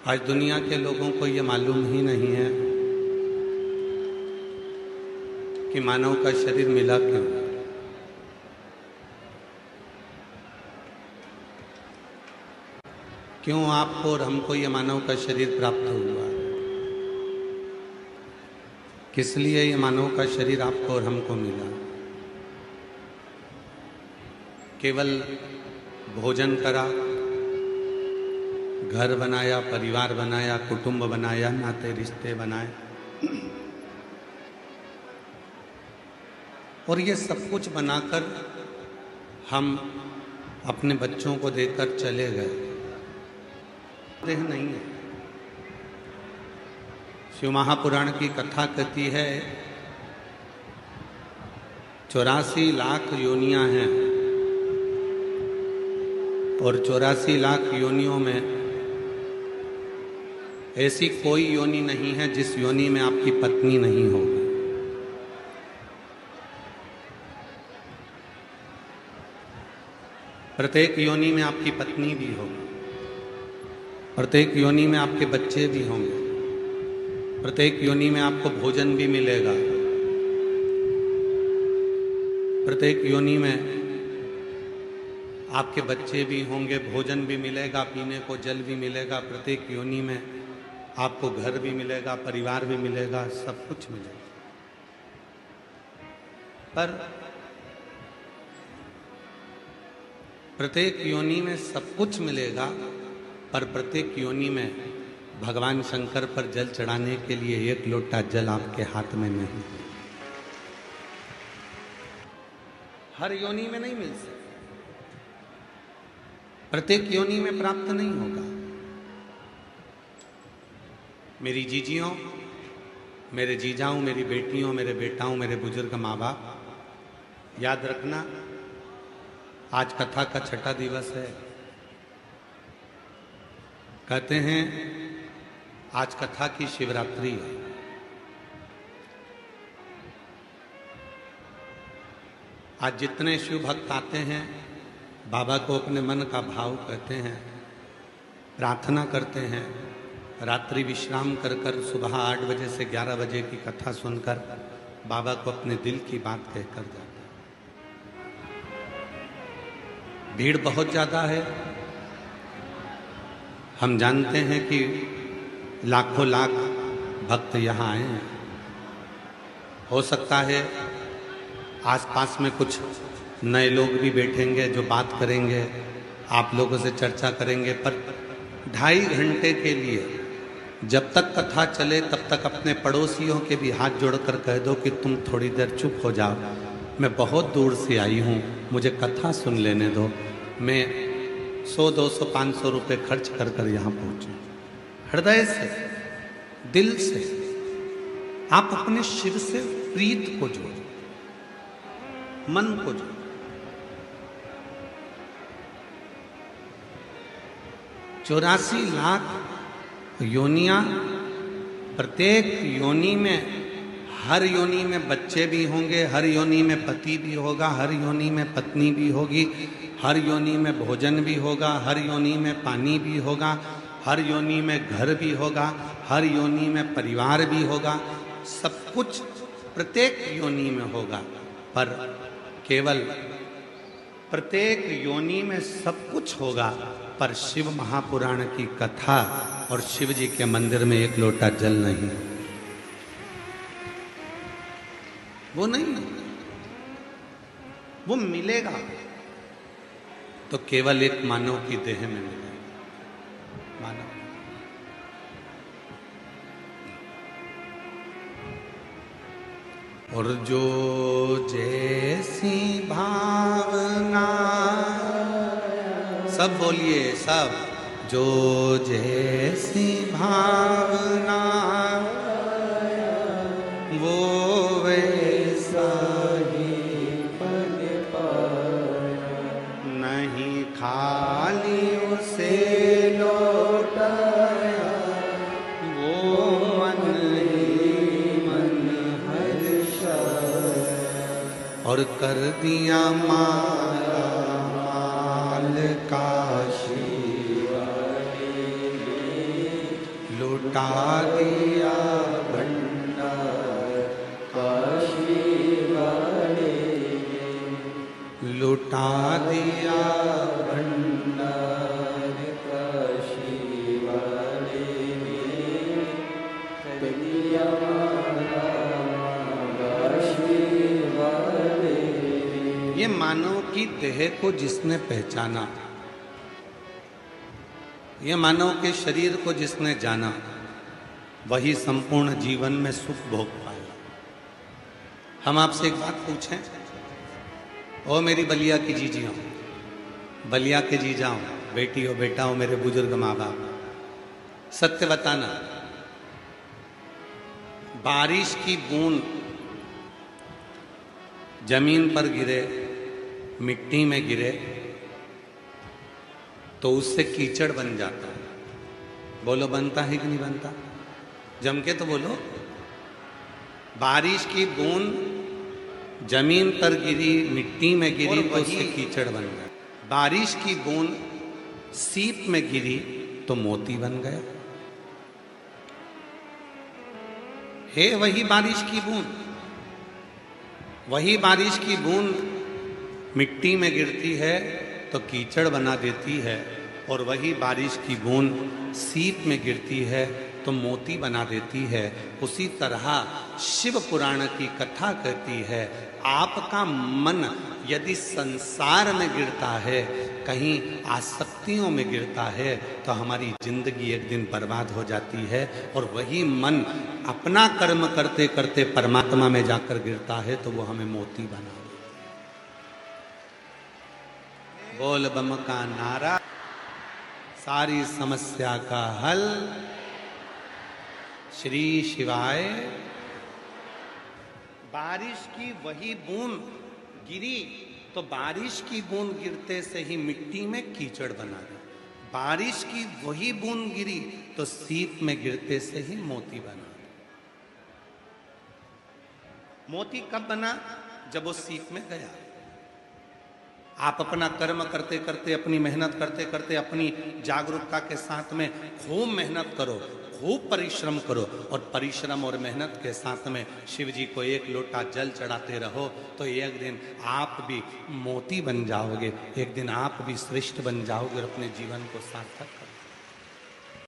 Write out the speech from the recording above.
आज दुनिया के लोगों को ये मालूम ही नहीं है कि मानव का शरीर मिला क्यों। क्यों आपको और हमको ये मानव का शरीर प्राप्त हुआ, किस लिए ये मानव का शरीर आपको और हमको मिला। केवल भोजन करा, घर बनाया, परिवार बनाया, कुटुंब बनाया, नाते रिश्ते बनाए और ये सब कुछ बनाकर हम अपने बच्चों को देकर चले गए। देह नहीं है। शिव महापुराण की कथा कहती है 84 लाख योनियां हैं और 84 लाख योनियों में ऐसी कोई योनि नहीं है जिस योनि में आपकी पत्नी नहीं होगी। प्रत्येक योनि में आपकी पत्नी भी होगी, प्रत्येक योनि में आपके बच्चे भी होंगे, प्रत्येक योनि में आपको भोजन भी मिलेगा, प्रत्येक योनि में आपके बच्चे भी होंगे, भोजन भी मिलेगा, पीने को जल भी मिलेगा, प्रत्येक योनि में आपको घर भी मिलेगा, परिवार भी मिलेगा, सब कुछ मिलेगा। पर प्रत्येक योनि में सब कुछ मिलेगा, पर प्रत्येक योनि में भगवान शंकर पर जल चढ़ाने के लिए एक लोटा जल आपके हाथ में नहीं। हर योनि में नहीं मिल सकता, प्रत्येक योनि में प्राप्त नहीं होगा। मेरी जीजियों, मेरे जीजाओं, मेरी बेटियों, मेरे बेटाओं, मेरे बुजुर्ग माँ बाप, याद रखना आज कथा का छठा दिवस है। कहते हैं आज कथा की शिवरात्रि है। आज जितने शिव भक्त आते हैं बाबा को अपने मन का भाव कहते हैं, प्रार्थना करते हैं, रात्रि विश्राम कर कर सुबह 8 बजे से 11 बजे की कथा सुनकर बाबा को अपने दिल की बात कहकर जाते हैं। भीड़ बहुत ज़्यादा है। हम जानते हैं कि लाखों लाख भक्त यहाँ आए हैं। हो सकता है आसपास में कुछ नए लोग भी बैठेंगे जो बात करेंगे, आप लोगों से चर्चा करेंगे, पर 2.5 घंटे के लिए जब तक कथा चले तब तक अपने पड़ोसियों के भी हाथ जोड़कर कह दो कि तुम थोड़ी देर चुप हो जाओ, मैं बहुत दूर से आई हूँ, मुझे कथा सुन लेने दो। मैं 100, 200, 500 रुपये खर्च कर कर यहाँ पहुँचूँ। हृदय से, दिल से आप अपने शिव से प्रीत को जोड़ो, मन को जोड़ो। चौरासी लाख योनियां, प्रत्येक योनि में, हर योनि में बच्चे भी होंगे, हर योनि में पति भी होगा, हर योनि में पत्नी भी होगी, हर योनि में भोजन भी होगा, हर योनि में पानी भी होगा, हर योनि में घर भी होगा, हर योनि में परिवार भी होगा, सब कुछ प्रत्येक योनि में होगा। पर केवल प्रत्येक योनि में सब कुछ होगा, पर शिव महापुराण की कथा और शिव जी के मंदिर में एक लोटा जल नहीं, वो नहीं, वो मिलेगा तो केवल एक मानव की देह में मिलेगा। मानव और जो जैसी भावना, सब बोलिए सब, जो जैसी भावना वो वैसा ही बन पाया, नहीं खाली उसे लौटाया, वो मन ही मन हर्षाया और कर दिया माला माल का लुटा दिया भंडार काशी वाले ने, लुटा दिया भंडार काशी वाले ने, दिया माला काशी वाले ने। ये मानव की देह को जिसने पहचाना, ये मानव के शरीर को जिसने जाना, वही संपूर्ण जीवन में सुख भोग पाएगा। हम आपसे एक बात पूछें, ओ मेरी बलिया की जीजियों, बलिया के जीजाओं, बेटी हो बेटा हो, मेरे बुजुर्ग माँ बाप, सत्य बताना, बारिश की बूंद जमीन पर गिरे, मिट्टी में गिरे तो उससे कीचड़ बन जाता है। बोलो बनता है कि नहीं बनता? जम के तो बोलो। बारिश की बूंद जमीन पर गिरी, मिट्टी में गिरी तो उससे कीचड़ बन गया। बारिश की बूंद सीप में गिरी तो मोती बन गया। है वही बारिश की बूंद, वही बारिश की बूंद मिट्टी में गिरती है तो कीचड़ बना देती है, और वही बारिश की बूंद सीप में गिरती है तो मोती बना देती है। उसी तरह शिव पुराण की कथा कहती है, आपका मन यदि संसार में गिरता है, कहीं आसक्तियों में गिरता है, तो हमारी जिंदगी एक दिन बर्बाद हो जाती है। और वही मन अपना कर्म करते करते परमात्मा में जाकर गिरता है तो वो हमें मोती बना देता है। बोल बम का नारा, सारी समस्या का हल, श्री शिवाय। बारिश की वही बूंद गिरी तो बारिश की बूंद गिरते से ही मिट्टी में कीचड़ बना दी। बारिश की वही बूंद गिरी तो सीप में गिरते से ही मोती बना दी। मोती कब बना? जब वो सीप में गया। आप अपना कर्म करते करते, अपनी मेहनत करते करते, अपनी जागरूकता के साथ में खूब मेहनत करो, खूब परिश्रम करो, और परिश्रम और मेहनत के साथ में शिव जी को एक लोटा जल चढ़ाते रहो, तो एक दिन आप भी मोती बन जाओगे, एक दिन आप भी श्रेष्ठ बन जाओगे और अपने जीवन को सार्थक करोगे।